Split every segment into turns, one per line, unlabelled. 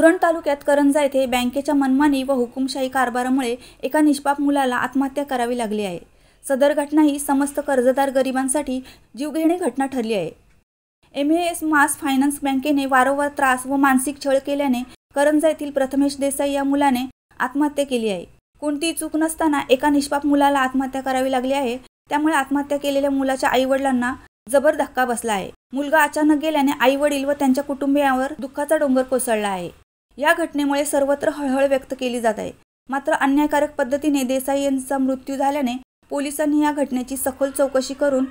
उरण तालुक्यात करंजा येथे बँकेच्या मनमानी व हुकुमशाही कारभारामुळे एका निष्पाप मुलाला आत्महत्या करावी लागली आहे। सदर घटना ही समस्त कर्जदार गरिबांसाठी जीवघेणी घटना ठरली आहे। एमएस मास फायनान्स बँकेने वारंवार त्रास व मानसिक छळ केल्याने करंजा येथील प्रथमेश देसाई या मुलाने आत्महत्या केली आहे। कोणतीही चूक नसताना एका निष्पाप मुलाला आत्महत्या करावी लागली आहे। त्यामुळे आत्महत्या केलेल्या मुलाच्या आईवडिलांना जबर धक्का बसला आहे। मुलगा अचानक गेल्याने आईवडील व त्यांच्या कुटुंबियांवर दुःखाचा डोंगर कोसळला आहे। या घटनेमुळे सर्वत्र हळहळ व्यक्त केली जात आहे। मात्र अन्यायकारक पद्धतीने देसाई यांचा मृत्यू झाल्याने पोलिसांनी या घटनेची सखोल चौकशी करून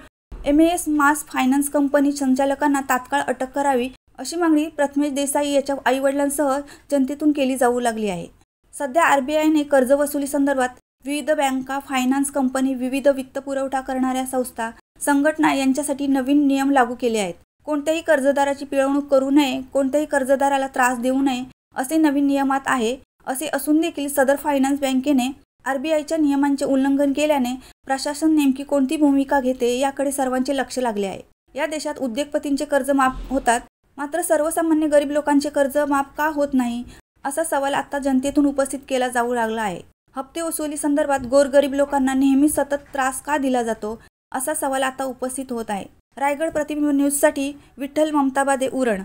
एमएस मास फायनान्स कंपनी संचालकांना तात्काळ अटक करावी अशी मागणी प्रथमेश देसाई याच्या आईवडिलांसह जनतेतून केली जाऊ लागली आहे। सध्या आरबीआयने कर्ज वसुली संदर्भात विविध बँका, फायनान्स कंपनी, विविध वित्त पुरवठा करणाऱ्या संस्था, संघटना यांच्यासाठी नवीन नियम लागू केले आहेत। कोणत्याही कर्जदाराची पिळवणूक करू नये, कोणत्याही कर्जदाराला त्रास देऊ नये असे नवीन नियमात आहे। असे असून देखील सदर फायनान्स बँकेने आरबीआयच्या नियमांचे उल्लंघन केल्याने प्रशासन नेमकी कोणती भूमिका घेते याकडे सर्वांचे लक्ष लागले आहे। या देशात उद्योगपतींचे कर्ज माफ होतात, मात्र सर्वसामान्य गरीब लोकांचे कर्ज माफ का होत नाही असा सवाल आता जनतेतून उपस्थित केला जाऊ लागला आहे। हप्ते वसुली संदर्भात गोरगरीब लोकांना नेहमी सतत त्रास का दिला जातो असा सवाल आता उपस्थित होत आहे। रायगड प्रतिबिंब न्यूजसाठी विठ्ठल ममताबादे, उरण।